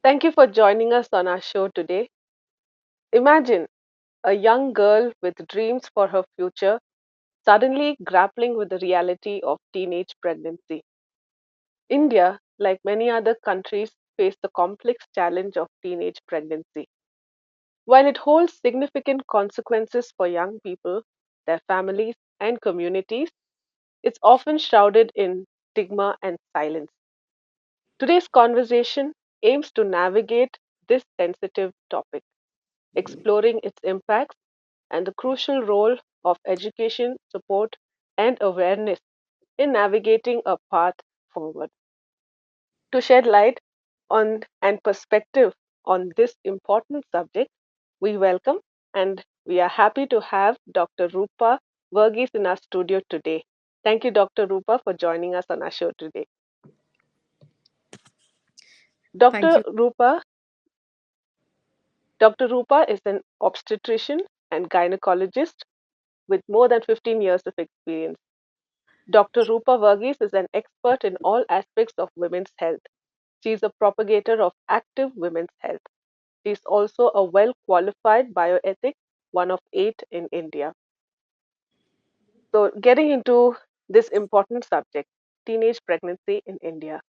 Thank you for joining us on our show today. Imagine a young girl with dreams for her future suddenly grappling with the reality of teenage pregnancy. India, like many other countries, face the complex challenge of teenage pregnancy. While it holds significant consequences for young people, their families, and communities, it's often shrouded in stigma and silence. Today's conversation aims to navigate this sensitive topic, exploring its impacts and the crucial role of education, support, and awareness in navigating a path forward. To shed light on and perspective on this important subject, we welcome and we are happy to have Dr. Roopa Verghese in our studio today. Thank you, Dr. Roopa, for joining us on our show today. Thank Dr. you. Roopa, Dr. Roopa is an obstetrician and gynecologist with more than 15 years of experience. Dr. Roopa Verghese is an expert in all aspects of women's health. She is a propagator of active women's health. She is also a well qualified bioethic, one of eight in India. So, getting into this important subject, teenage pregnancy in India.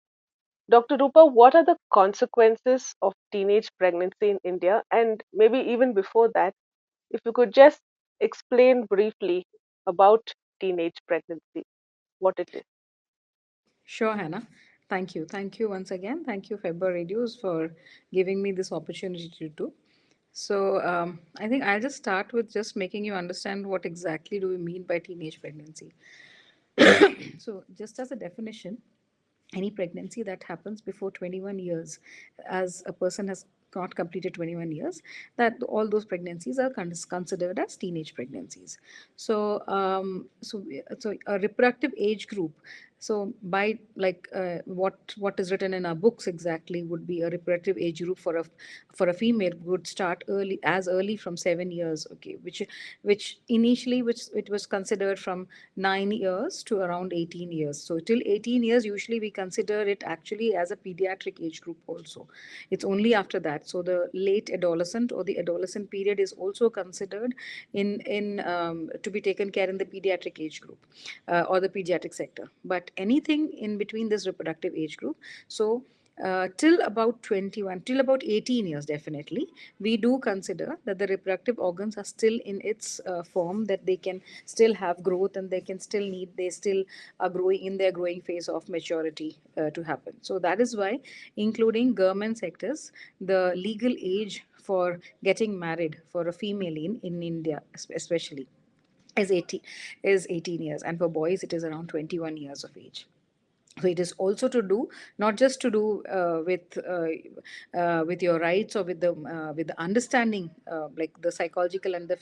Dr. Roopa, what are the consequences of teenage pregnancy in India? And maybe even before that, if you could just explain briefly about teenage pregnancy, what it is. Sure, Hannah. Thank you. Thank you once again. Thank you, FEBA Radios, for giving me this opportunity to do. So I think I'll just start with just making you understand what exactly do we mean by teenage pregnancy. So, just as a definition, any pregnancy that happens before 21 years, as a person has not completed 21 years, that all those pregnancies are considered as teenage pregnancies. So a reproductive age group, so by like what is written in our books exactly would be a reproductive age group for a female would start early from 7 years, okay, which initially which it was considered from 9 years to around 18 years. So till 18 years usually we consider it actually as a pediatric age group also. It's only after that, so the late adolescent or the adolescent period is also considered in to be taken care in the pediatric age group, or the pediatric sector. But anything in between this reproductive age group, so till about 21, till about 18 years, definitely, we do consider that the reproductive organs are still in its form, that they can still have growth and they still are growing in their growing phase of maturity to happen. So that is why, including government sectors, the legal age for getting married for a female in India, especially, is 18 is 18 years, and for boys it is around 21 years of age. So it is also to do, not just to do with your rights, or with the understanding, like the psychological and the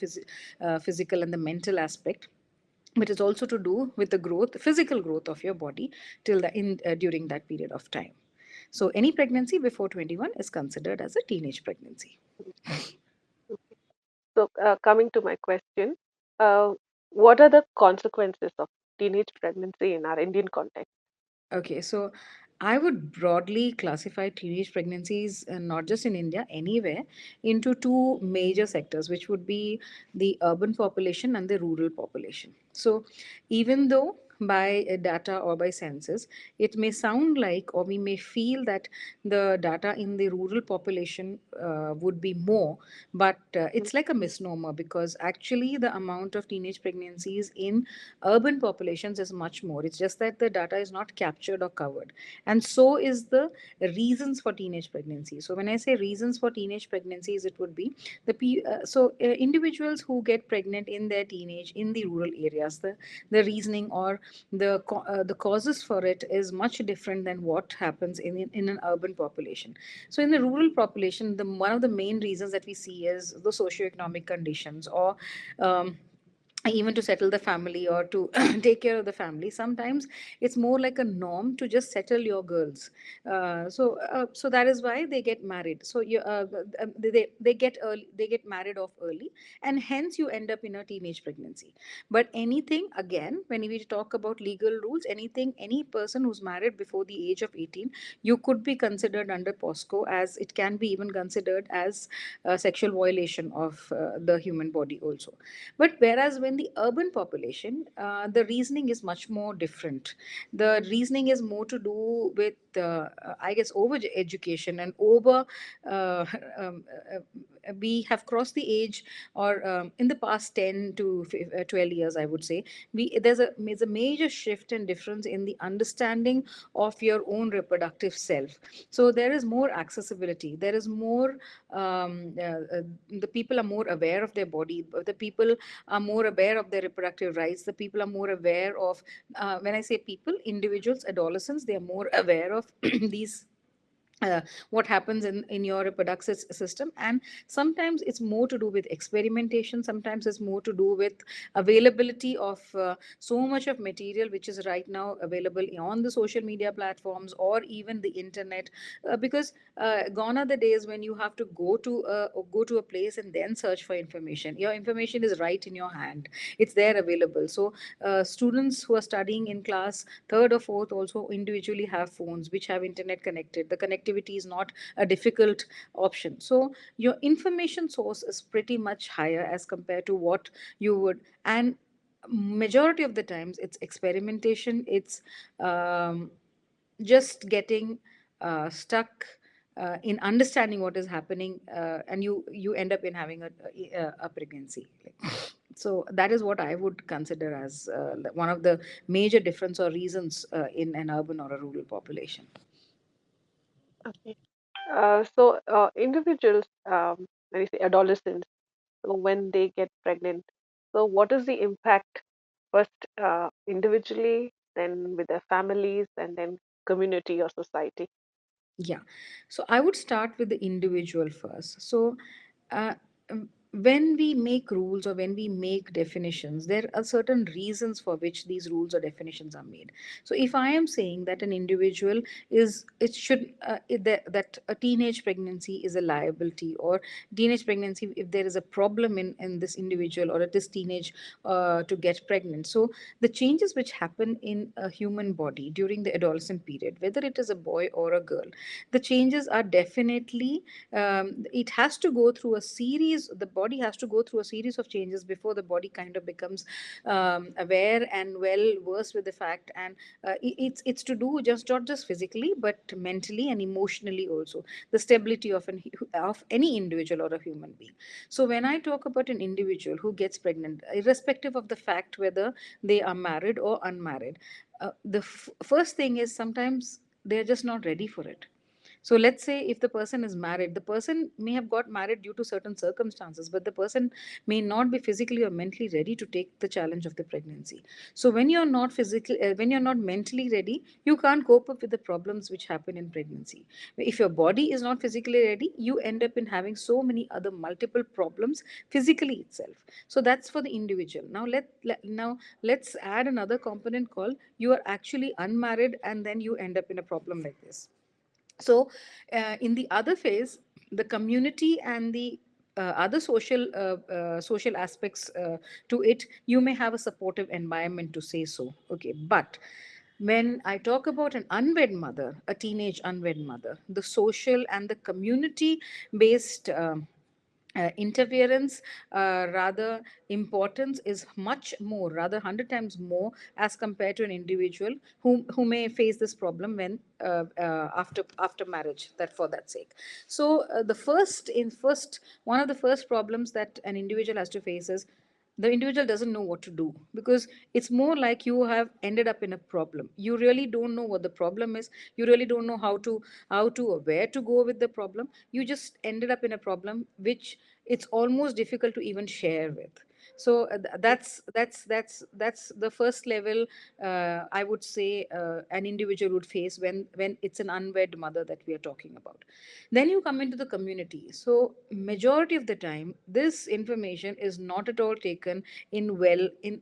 physical and the mental aspect, but it's also to do with the growth, physical growth of your body till the in during that period of time. So any pregnancy before 21 is considered as a teenage pregnancy. So, coming to my question, uh, what are the consequences of teenage pregnancy in our Indian context? Okay, so I would broadly classify teenage pregnancies, not just in India, anywhere, into two major sectors, which would be the urban population and the rural population. So, even though by data or by census, it may sound like, or we may feel that the data in the rural population would be more, but Mm, it's like a misnomer, because actually the amount of teenage pregnancies in urban populations is much more. It's just that the data is not captured or covered. And so is the reasons for teenage pregnancy. So when I say reasons for teenage pregnancies, it would be individuals who get pregnant in their teenage in the rural areas, the reasoning or the causes for it is much different than what happens in an urban population. So in the rural population, the one of the main reasons that we see is the socioeconomic conditions, or um, even to settle the family or to take care of the family. Sometimes it's more like a norm to just settle your girls. So that is why they get married. So they get early, they get married off early, and hence you end up in a teenage pregnancy. But anything, again, when we talk about legal rules, anything, any person who's married before the age of 18, you could be considered under POSCO, as it can be even considered as a sexual violation of the human body also. But whereas when the urban population, the reasoning is much more different. The reasoning is more to do with, I guess, over education and over. Uh, um, we have crossed the age, or in the past 10 to 12 years, I would say, there's a major shift and difference in the understanding of your own reproductive self. So there is more accessibility. There is more. The people are more aware of their body. The people are more aware of their reproductive rights. The people are more aware of, when I say people, individuals, adolescents, they are more aware of these, uh, what happens in your reproductive system. And sometimes it's more to do with experimentation, sometimes it's more to do with availability of so much of material which is right now available on the social media platforms or even the internet. Because gone are the days when you have to go to a place and then search for information. Your information is right in your hand, it's there available. So students who are studying in class third or fourth also individually have phones which have internet connected. The connectivity is not a difficult option. So your information source is pretty much higher as compared to what you would. And majority of the times it's experimentation, it's um, just getting stuck in understanding what is happening, and you end up in having a pregnancy. So that is what I would consider as one of the major difference or reasons in an urban or a rural population. Okay. So individuals, when you say adolescents, so when they get pregnant, so what is the impact first individually, then with their families, and then community or society? Yeah. So I would start with the individual first. So, uh, when we make rules or when we make definitions, there are certain reasons for which these rules or definitions are made. So, if I am saying that an individual is, it should, that a teenage pregnancy is a liability, or teenage pregnancy, if there is a problem in this individual or at this teenage to get pregnant. So, the changes which happen in a human body during the adolescent period, whether it is a boy or a girl, the changes are definitely, it has to go through a series, the body has to go through a series of changes before the body kind of becomes aware and well versed with the fact. And it's to do just not just physically but mentally and emotionally also, the stability of of any individual or a human being. So when I talk about an individual who gets pregnant, irrespective of the fact whether they are married or unmarried, the first thing is sometimes they're just not ready for it. So let's say if the person is married, the person may have got married due to certain circumstances, but the person may not be physically or mentally ready to take the challenge of the pregnancy. So when you're not mentally ready, you can't cope up with the problems which happen in pregnancy. If your body is not physically ready, you end up in having so many other multiple problems physically itself. So that's for the individual. Now let's add another component called you are actually unmarried and then you end up in a problem like this. So in the other phase, the community and the other social aspects to it, you may have a supportive environment to say so. Okay, but when I talk about an unwed mother, a teenage unwed mother, the social and the community based interference, rather importance is much more, rather 100 times more as compared to an individual who may face this problem when after marriage, that for that sake. So the first one of the first problems that an individual has to face is the individual doesn't know what to do, because it's more like you have ended up in a problem. You really don't know what the problem is, you really don't know how to or where to go with the problem. You just ended up in a problem which it's almost difficult to even share with. So that's the first level, I would say, an individual would face when it's an unwed mother that we are talking about. Then you come into the community. So majority of the time this information is not at all taken in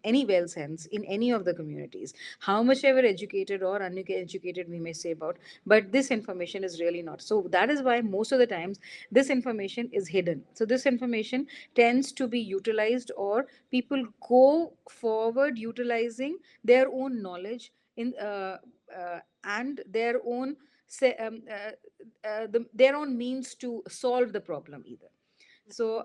any well sense in any of the communities, how much ever educated or uneducated we may say about, but this information is really not. So that is why most of the times this information is hidden. So this information tends to be utilized, or people go forward utilizing their own knowledge in and their own their own means to solve the problem either. So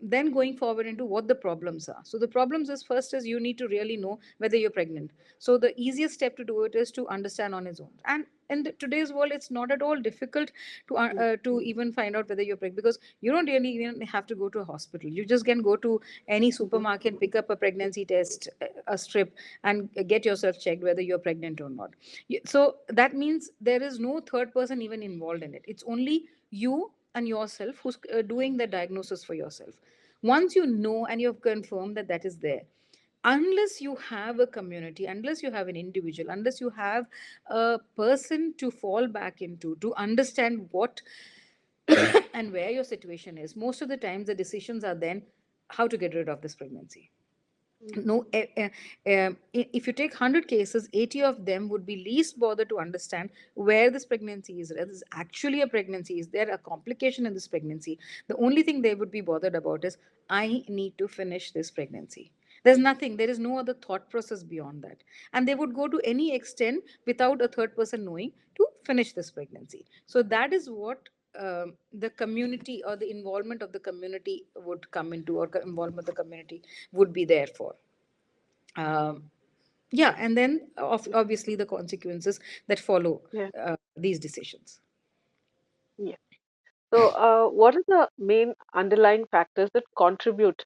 then going forward into what the problems are. So the problems is, first is you need to really know whether you're pregnant. So the easiest step to do it is to understand on its own. And in today's world, it's not at all difficult to even find out whether you're pregnant, because you don't really even have to go to a hospital. You just can go to any Mhm. supermarket, pick up a pregnancy test, a strip, and get yourself checked whether you're pregnant or not. So that means there is no third person even involved in it. It's only you and yourself who's doing the diagnosis for yourself. Once you know and you have confirmed that that is there, unless you have a community, unless you have an individual, unless you have a person to fall back into to understand what and where your situation is, most of the times the decisions are then how to get rid of this pregnancy. No, if you take 100 cases, 80 of them would be least bothered to understand where this pregnancy is, whether this actually a pregnancy, is there a complication in this pregnancy. The only thing they would be bothered about is, I need to finish this pregnancy. There's nothing, there is no other thought process beyond that. And they would go to any extent without a third person knowing to finish this pregnancy. So that is what the community or the involvement of the community would come into, or involvement of the community would be there for. um, yeah, and then obviously the consequences that follow Yeah. these decisions. Yeah. So, what are the main underlying factors that contribute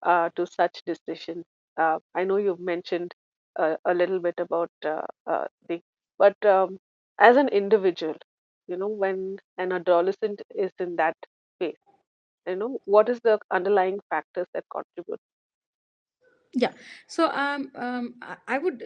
to such decisions? I know you've mentioned a little bit about the, but as an individual, when an adolescent is in that phase, what is the underlying factors that contribute? Yeah. So I would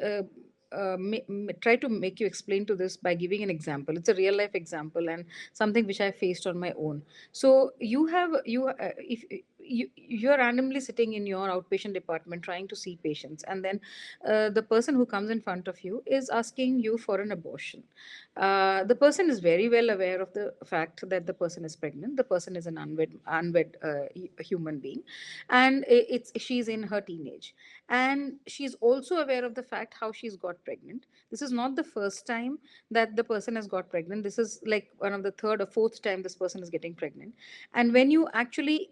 try to make you explain to this by giving an example. It's a real life example and something which I faced on my own. So if you're randomly sitting in your outpatient department trying to see patients, and then the person who comes in front of you is asking you for an abortion. The person is very well aware of the fact that the person is pregnant. The person is an unwed human being, and it's she's in her teenage, and she's also aware of the fact how she's got pregnant. This is not the first time that the person has got pregnant. This is like one of the third or fourth time this person is getting pregnant. And when you actually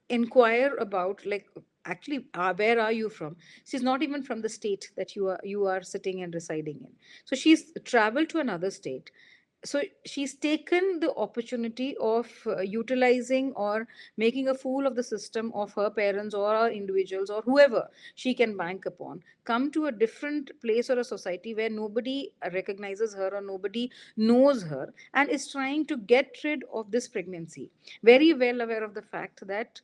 inquire about, like, actually where are you from, she's not even from the state that you are sitting and residing in. So she's traveled to another state. So she's taken the opportunity of utilizing or making a fool of the system of her parents or individuals or whoever she can bank upon, come to a different place or a society where nobody recognizes her or nobody knows her, and is trying to get rid of this pregnancy, very well aware of the fact that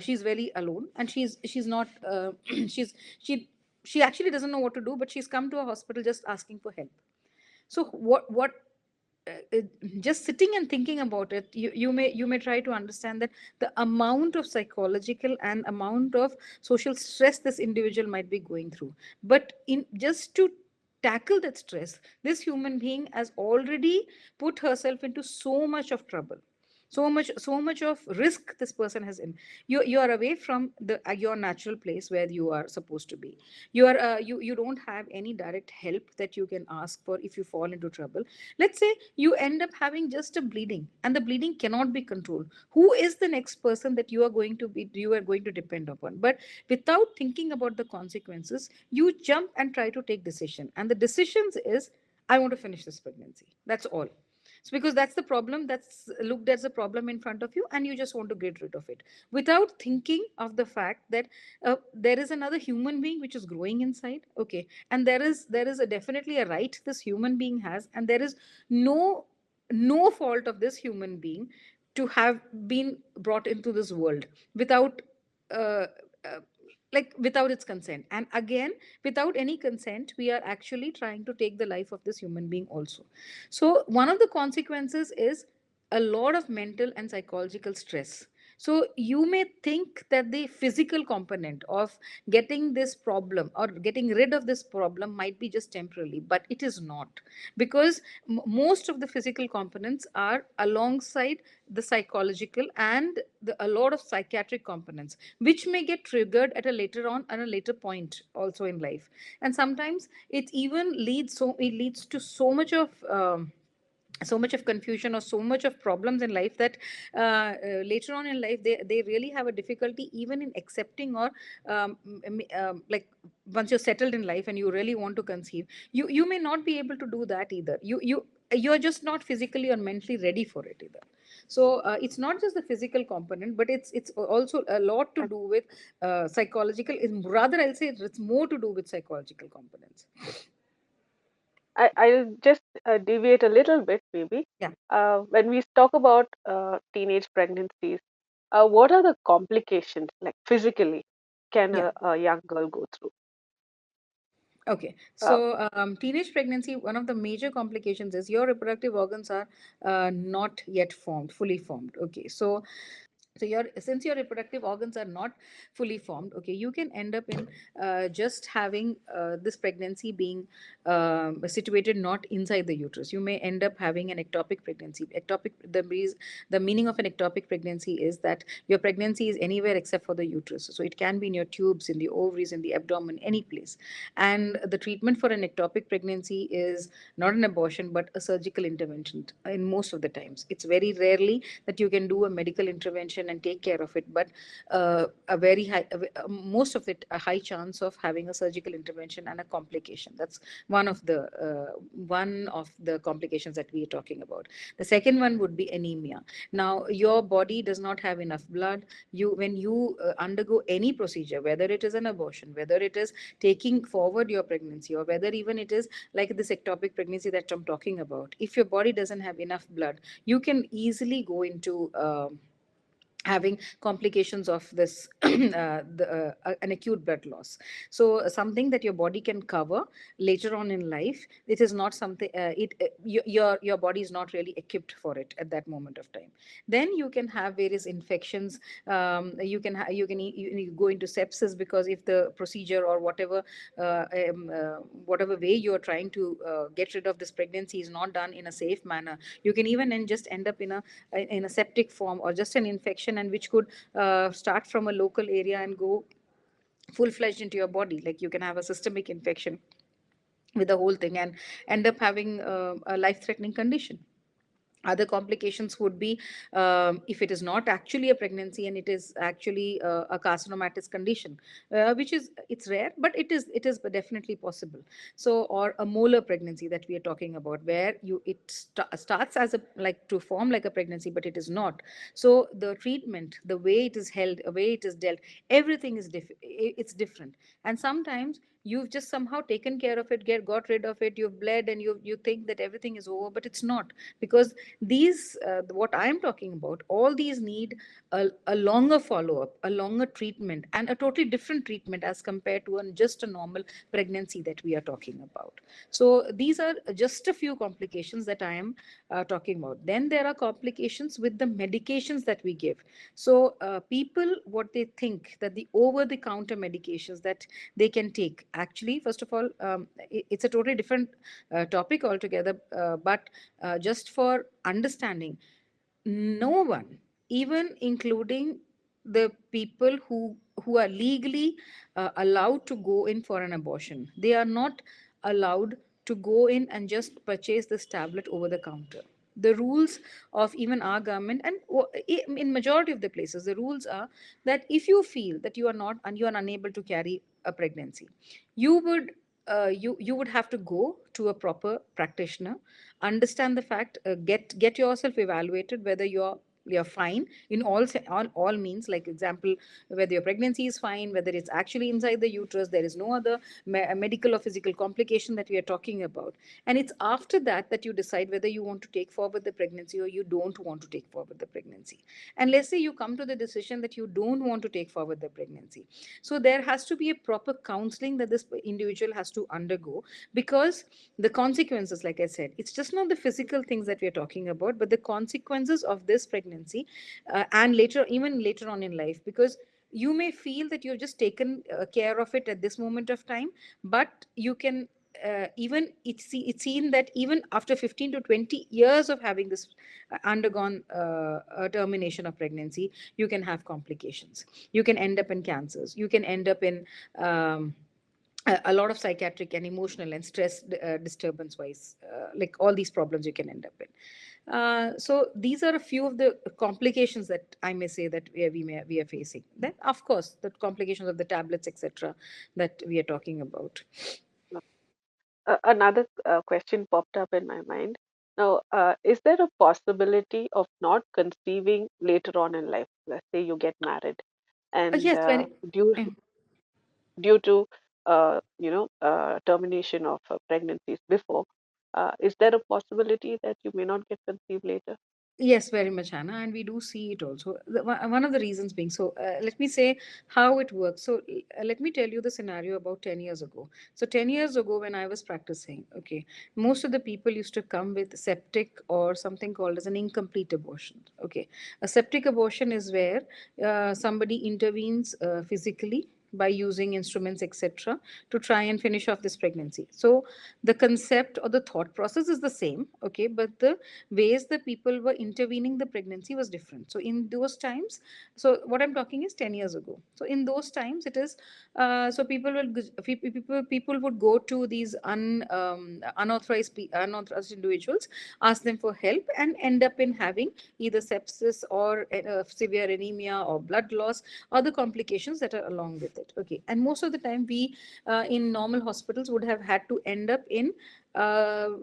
she's very alone, and she's not she's she actually doesn't know what to do, but she's come to a hospital just asking for help. So what just sitting and thinking about it, you may try to understand that the amount of psychological and amount of social stress this individual might be going through. But in just to tackle that stress, this human being has already put herself into so much of trouble, so much of risk this person has in. You are away from the your natural place where you are supposed to be. You don't have any direct help that you can ask for if you fall into trouble. Let's say you end up having just a bleeding, and the bleeding cannot be controlled. Who is the next person that you are going to depend upon? But without thinking about the consequences, you jump and try to take decision, and the decisions is, I want to finish this pregnancy, that's all. So because that's the problem that's looked as a problem in front of you, and you just want to get rid of it without thinking of the fact that there is another human being which is growing inside. Okay, and there is a definitely a right this human being has, and there is no fault of this human being to have been brought into this world without uh, like without its consent. And again, without any consent, we are actually trying to take the life of this human being also. So one of the consequences is a lot of mental and psychological stress. So you may think that the physical component of getting this problem or getting rid of this problem might be just temporarily, but it is not, because most of the physical components are alongside the psychological and a lot of psychiatric components, which may get triggered at a later on at a later point also in life. And sometimes it leads to so much of confusion or so much of problems in life that later on in life they really have a difficulty even in accepting, or like once you're settled in life and you really want to conceive, you may not be able to do that either. You're just not physically or mentally ready for it either. So it's not just the physical component, but it's also a lot to do with psychological. Rather, I'll say it's more to do with psychological components. I'll just deviate a little bit, maybe. Yeah. When we talk about teenage pregnancies, what are the complications, like physically, can Yeah. a young girl go through? Okay, Uh, so teenage pregnancy, one of the major complications is your reproductive organs are not yet formed, fully formed. Okay, so your since your reproductive organs are not fully formed, okay, you can end up in just having this pregnancy being situated not inside the uterus. You may end up having an ectopic pregnancy. The meaning of an ectopic pregnancy is that your pregnancy is anywhere except for the uterus, so it can be in your tubes, in the ovaries, in the abdomen, any place. And the treatment for an ectopic pregnancy is not an abortion but a surgical intervention. In most of the times, it's very rarely that you can do a medical intervention and take care of it, but a very high most of it a high chance of having a surgical intervention and a complication. That's one of the complications that we are talking about. The second one would be anemia. Now your body does not have enough blood. When you undergo any procedure, whether it is an abortion, whether it is taking forward your pregnancy, or whether even it is like this ectopic pregnancy that I'm talking about, if your body doesn't have enough blood, you can easily go into having complications of this an acute blood loss. So something that your body can cover later on in life, it is not something your body is not really equipped for it at that moment of time. Then you can have various infections. You go into sepsis, because if the procedure or whatever way you are trying to get rid of this pregnancy is not done in a safe manner, you can even just end up in a septic form or just an infection, and which could start from a local area and go full fledged into your body. Like you can have a systemic infection with the whole thing and end up having a life threatening condition. Other complications would be, if it is not actually a pregnancy and it is actually a carcinomatous condition, which is it's rare, but it is definitely possible. So, or a molar pregnancy that we are talking about, where starts as a like to form like a pregnancy, but it is not. So the treatment, the way it is held, the way it is dealt, everything is it's different. And sometimes you've just somehow taken care of it, got rid of it, you've bled, and you think that everything is over, but it's not. Because these what I am talking about, all these need a longer follow up, a longer treatment, and a totally different treatment as compared to just a normal pregnancy that we are talking about. So these are just a few complications that I am talking about. Then there are complications with the medications that we give. So people, what they think that the over the counter medications that they can take, actually, first of all, it's a totally different topic altogether, but just for understanding, no one, even including the people who are legally allowed to go in for an abortion, they are not allowed to go in and just purchase this tablet over the counter. The rules of even our government, and in majority of the places, the rules are that if you feel that you are not and you are unable to carry a pregnancy, you would you would have to go to a proper practitioner, understand the fact, get yourself evaluated whether you're you're fine in all means, like example, whether your pregnancy is fine, whether it's actually inside the uterus, there is no other medical or physical complication that we are talking about. And it's after that that you decide whether you want to take forward the pregnancy or you don't want to take forward the pregnancy. And let's say you come to the decision that you don't want to take forward the pregnancy, so there has to be a proper counseling that this individual has to undergo, because the consequences, like I said, it's just not the physical things that we are talking about, but the consequences of this pregnancy, and later, even later on in life, because you may feel that you've just taken care of it at this moment of time, but you can even it's seen that even after 15 to 20 years of having this undergone a termination of pregnancy, you can have complications, you can end up in cancers, you can end up in a lot of psychiatric and emotional and stress disturbance wise, like all these problems you can end up in. So these are a few of the complications that I may say that we are facing. Then, of course, the complications of the tablets, etc., that we are talking about. Another question popped up in my mind. Now, is there a possibility of not conceiving later on in life? Let's say you get married, and Yes, very. due to termination of pregnancies before, is there a possibility that you may not get conceived later? Yes, very much, Hannah, and we do see it also. One of the reasons being, so let me say how it works. So let me tell you the scenario about 10 years ago. So 10 years ago, when I was practicing, okay, most of the people used to come with septic or something called as an incomplete abortion. Okay, a septic abortion is where somebody intervenes physically by using instruments, etc., to try and finish off this pregnancy. So the concept or the thought process is the same, okay, but the ways the people were intervening the pregnancy was different. So in those times, so what I'm talking is 10 years ago. So in those times it is so people would go to these unauthorized individuals, ask them for help, and end up in having either sepsis or severe anemia or blood loss or the complications that are along with it. Okay, and most of the time we in normal hospitals would have had to end up in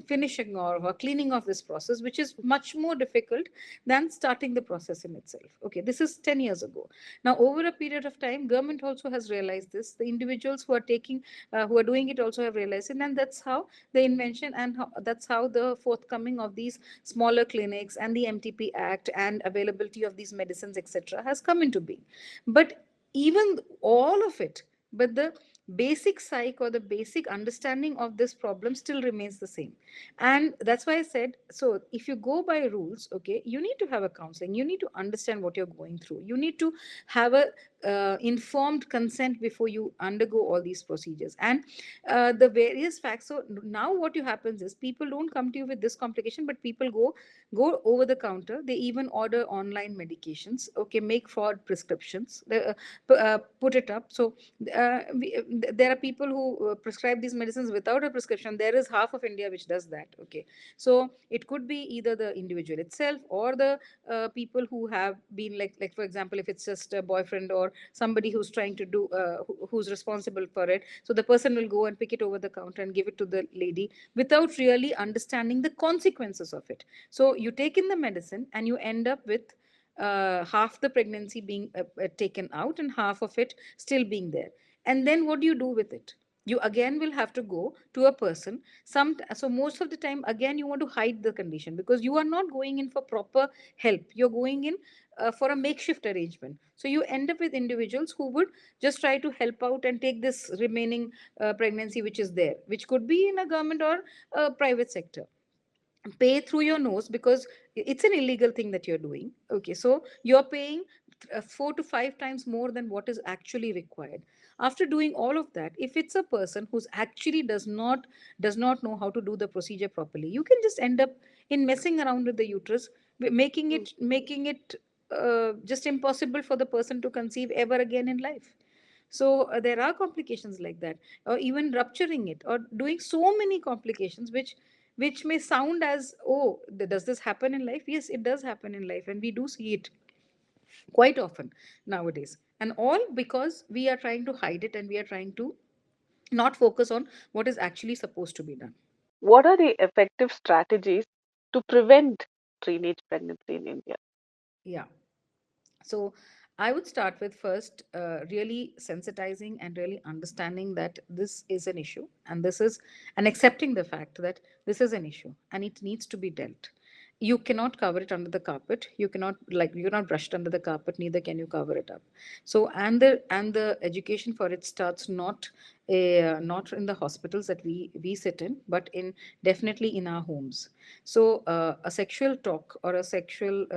finishing or cleaning of this process, which is much more difficult than starting the process in itself. Okay, this is 10 years ago. Now, over a period of time, government also has realized this. The individuals who are doing it also have realized it, and that's how the invention and that's how the forthcoming of these smaller clinics and the MTP Act and availability of these medicines, etc., has come into being. But even all of it, but the basic psych or the basic understanding of this problem still remains the same. And that's why I said, so if you go by rules, okay, you need to have a counseling, you need to understand what you're going through, you need to have a informed consent before you undergo all these procedures. And the various facts, so now what you happens is people don't come to you with this complication, but people go over the counter, they even order online medications, okay, make fraud prescriptions, put it up. So there are people who prescribe these medicines without a prescription. There is half of India which does that. Okay, so it could be either the individual itself or the people who have been like for example, if it's just a boyfriend or somebody who's trying to do who's responsible for it, so the person will go and pick it over the counter and give it to the lady without really understanding the consequences of it. So you take in the medicine and you end up with half the pregnancy being taken out and half of it still being there. And then what do you do with it? You again will have to go to a person. So most of the time, again, you want to hide the condition because you are not going in for proper help. You're going in for a makeshift arrangement. So you end up with individuals who would just try to help out and take this remaining pregnancy which is there, which could be in a government or a private sector. Pay through your nose because it's an illegal thing that you're doing. Okay, so you're paying 4 to 5 times more than what is actually required. After doing all of that, if it's a person who's actually does not know how to do the procedure properly, you can just end up in messing around with the uterus, making it just impossible for the person to conceive ever again in life. So there are complications like that, or even rupturing it, or doing so many complications which may sound as, oh, does this happen in life? Yes, it does happen in life, and we do see it quite often nowadays. And all because we are trying to hide it and we are trying to not focus on what is actually supposed to be done. What are the effective strategies to prevent teenage pregnancy in India? Yeah. So I would start with first really sensitizing and really understanding that this is an issue, and this is, and accepting the fact that this is an issue and it needs to be dealt. You cannot cover it under the carpet. You cannot, like, you cannot brush it under the carpet, neither can you cover it up. So, and the education for it starts not in the hospitals that we sit in, but in, definitely in our homes. So a sexual talk or a sexual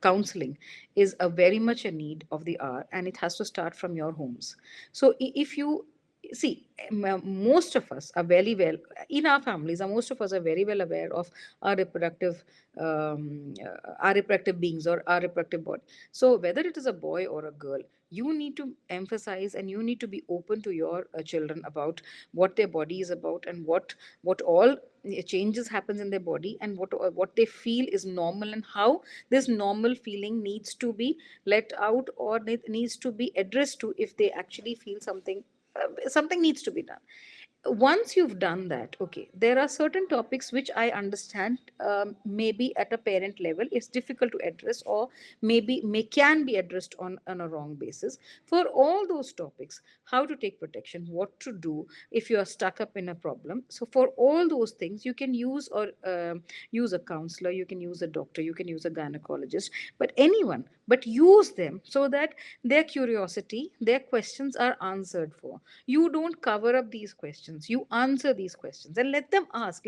counseling is a very much a need of the hour, and it has to start from your homes. So if you see, most of us are very well, in our families, most of us are very well aware of our reproductive beings or our reproductive body. So whether it is a boy or a girl, you need to emphasize and you need to be open to your children about what their body is about, and what all changes happens in their body, and what they feel is normal, and how this normal feeling needs to be let out, or needs to be addressed to, if they actually feel something, something needs to be done. Once you've done that, okay, there are certain topics which I understand, maybe at a parent level it's difficult to address, or maybe may can be addressed on a wrong basis. For all those topics, how to take protection, what to do if you are stuck up in a problem, so for all those things you can use, or use a counselor, you can use a doctor, you can use a gynecologist, but anyone, but use them so that their curiosity, their questions are answered for. You don't cover up these questions, you answer these questions, and let them ask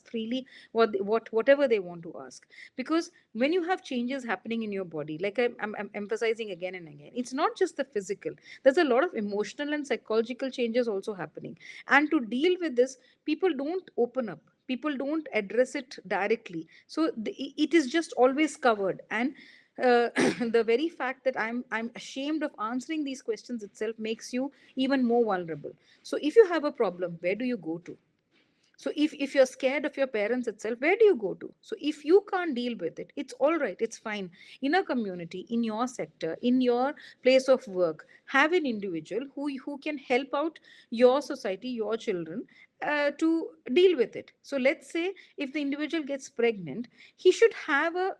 freely whatever they want to ask. Because when you have changes happening in your body, like I'm emphasizing again and again, it's not just the physical, there's a lot of emotional and psychological changes also happening. And to deal with this, people don't open up, people don't address it directly, so it is just always covered. And the very fact that I'm ashamed of answering these questions itself makes you even more vulnerable. So if you have a problem, where do you go to? So if you're scared of your parents itself, where do you go to? So if you can't deal with it, it's all right, it's fine. In a community, in your sector, in your place of work, have an individual who can help out your society, your children, to deal with it. So let's say if the individual gets pregnant, he should have a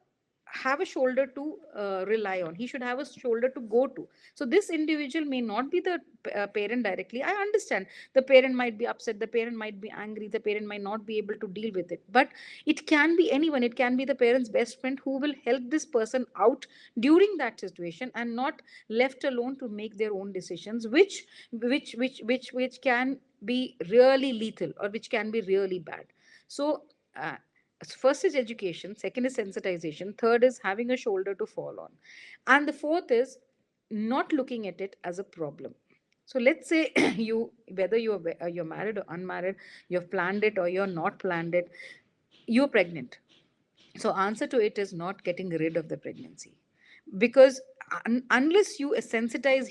shoulder to rely on, he should have a shoulder to go to. So this individual may not be the parent directly, I understand. The parent might be upset, the parent might be angry, the parent might not be able to deal with it, but it can be anyone, it can be the parent's best friend who will help this person out during that situation, and not left alone to make their own decisions, which can be really lethal, or which can be really bad. So uh, first is education, second is sensitization, third is having a shoulder to fall on, and the fourth is not looking at it as a problem. So let's say you, whether you're married or unmarried, you've planned it or you're not planned it, you're pregnant. So answer to it is not getting rid of the pregnancy, because unless you sensitize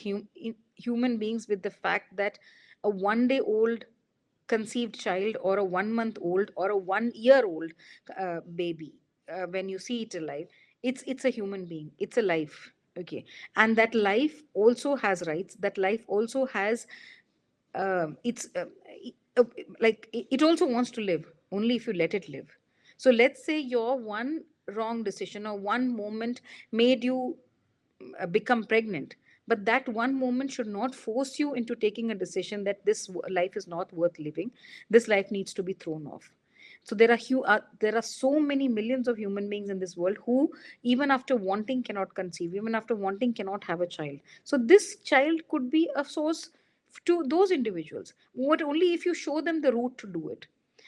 human beings with the fact that a 1 day old conceived child, or a 1 month old, or a 1 year old baby, when you see it alive, it's a human being, it's a life. Okay. And that life also has rights, that life also has it's uh, like it also wants to live, only if you let it live. So let's say your one wrong decision or one moment made you become pregnant, but that one moment should not force you into taking a decision that this life is not worth living, this life needs to be thrown off. So there are so many millions of human beings in this world who, even after wanting, cannot conceive, even after wanting, cannot have a child. So this child could be a source to those individuals, what only if you show them the route to do it.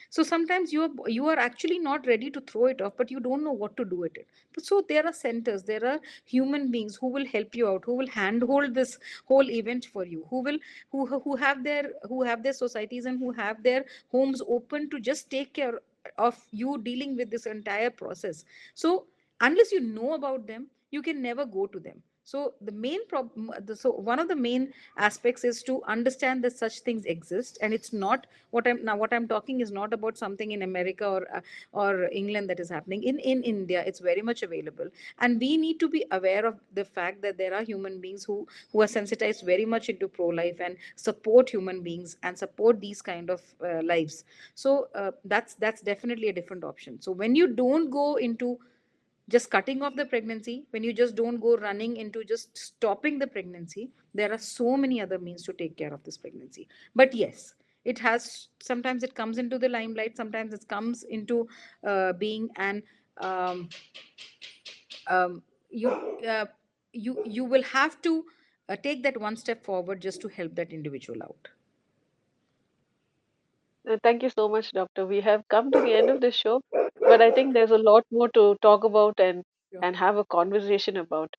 So sometimes you are actually not ready to throw it off, but you don't know what to do with it. But so there are centers, there are human beings who will help you out, who will handhold this whole event for you, who have their societies and who have their homes open to just take care of you dealing with this entire process. So unless you know about them, you can never go to them. So the main problem, so one of the main aspects is to understand that such things exist, and it's not what I'm talking is not about something in America or England that is happening. In India, it's very much available, and we need to be aware of the fact that there are human beings who are sensitized very much into pro-life and support human beings and support these kind of lives. So that's definitely a different option. So when you don't go into Just cutting off the pregnancy, when you just don't go running into just stopping the pregnancy, there are so many other means to take care of this pregnancy. But yes, it has, sometimes it comes into the limelight, sometimes it comes into being an um, um, you uh, you will have to take that one step forward just to help that individual out. Thank you so much, Doctor. We have come to the end of this show, but I think there's a lot more to talk about Sure. and have a conversation about.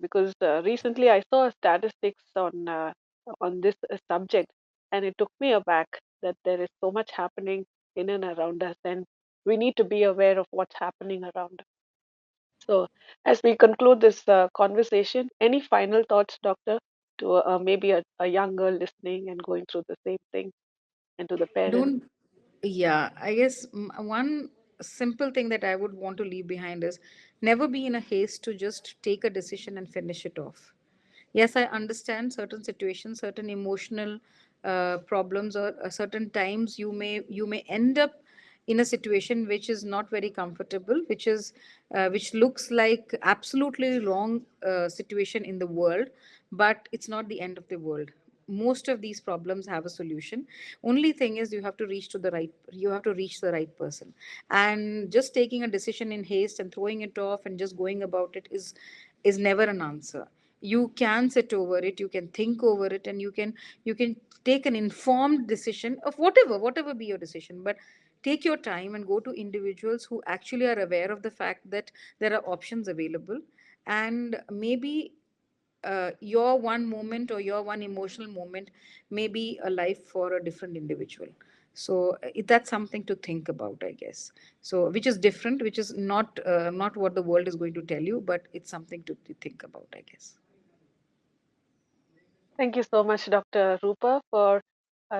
Because recently I saw statistics on this subject, and it took me aback that there is so much happening in and around us, and we need to be aware of what's happening around us. So, as we conclude this conversation, any final thoughts, Doctor, to maybe a young girl listening and going through the same thing, and to the parents? Don't, yeah, I guess one simple thing that I would want to leave behind is never be in a haste to just take a decision and finish it off. Yes, I understand certain situations, certain emotional problems, or certain times you may end up in a situation which is not very comfortable, which looks like absolutely wrong situation in the world, but it's not the end of the world. Most of these problems have a solution. Only thing is you have to reach the right person. And just taking a decision in haste and throwing it off and just going about it is never an answer. You can sit over it, you can think over it, and you can take an informed decision of whatever be your decision. But take your time and go to individuals who actually are aware of the fact that there are options available. And maybe your one moment or your one emotional moment may be a life for a different individual. So that's something to think about, I guess. So which is different, which is not what the world is going to tell you, but it's something to think about, I guess. Thank you so much, Dr. Rupa, for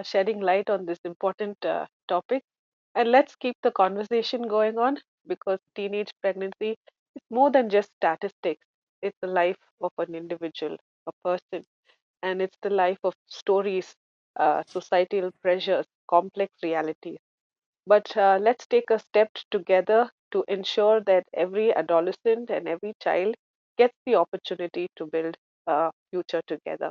shedding light on this important topic. And let's keep the conversation going on, because teenage pregnancy is more than just statistics. It's the life of an individual, a person, and it's the life of stories, societal pressures, complex realities. But let's take a step together to ensure that every adolescent and every child gets the opportunity to build a future together.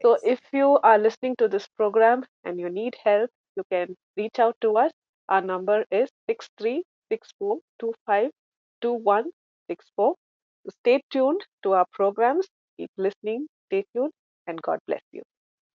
So Yes. if you are listening to this program and you need help, you can reach out to us. Our number is 6364252164. So stay tuned to our programs. Keep listening, stay tuned, and God bless you.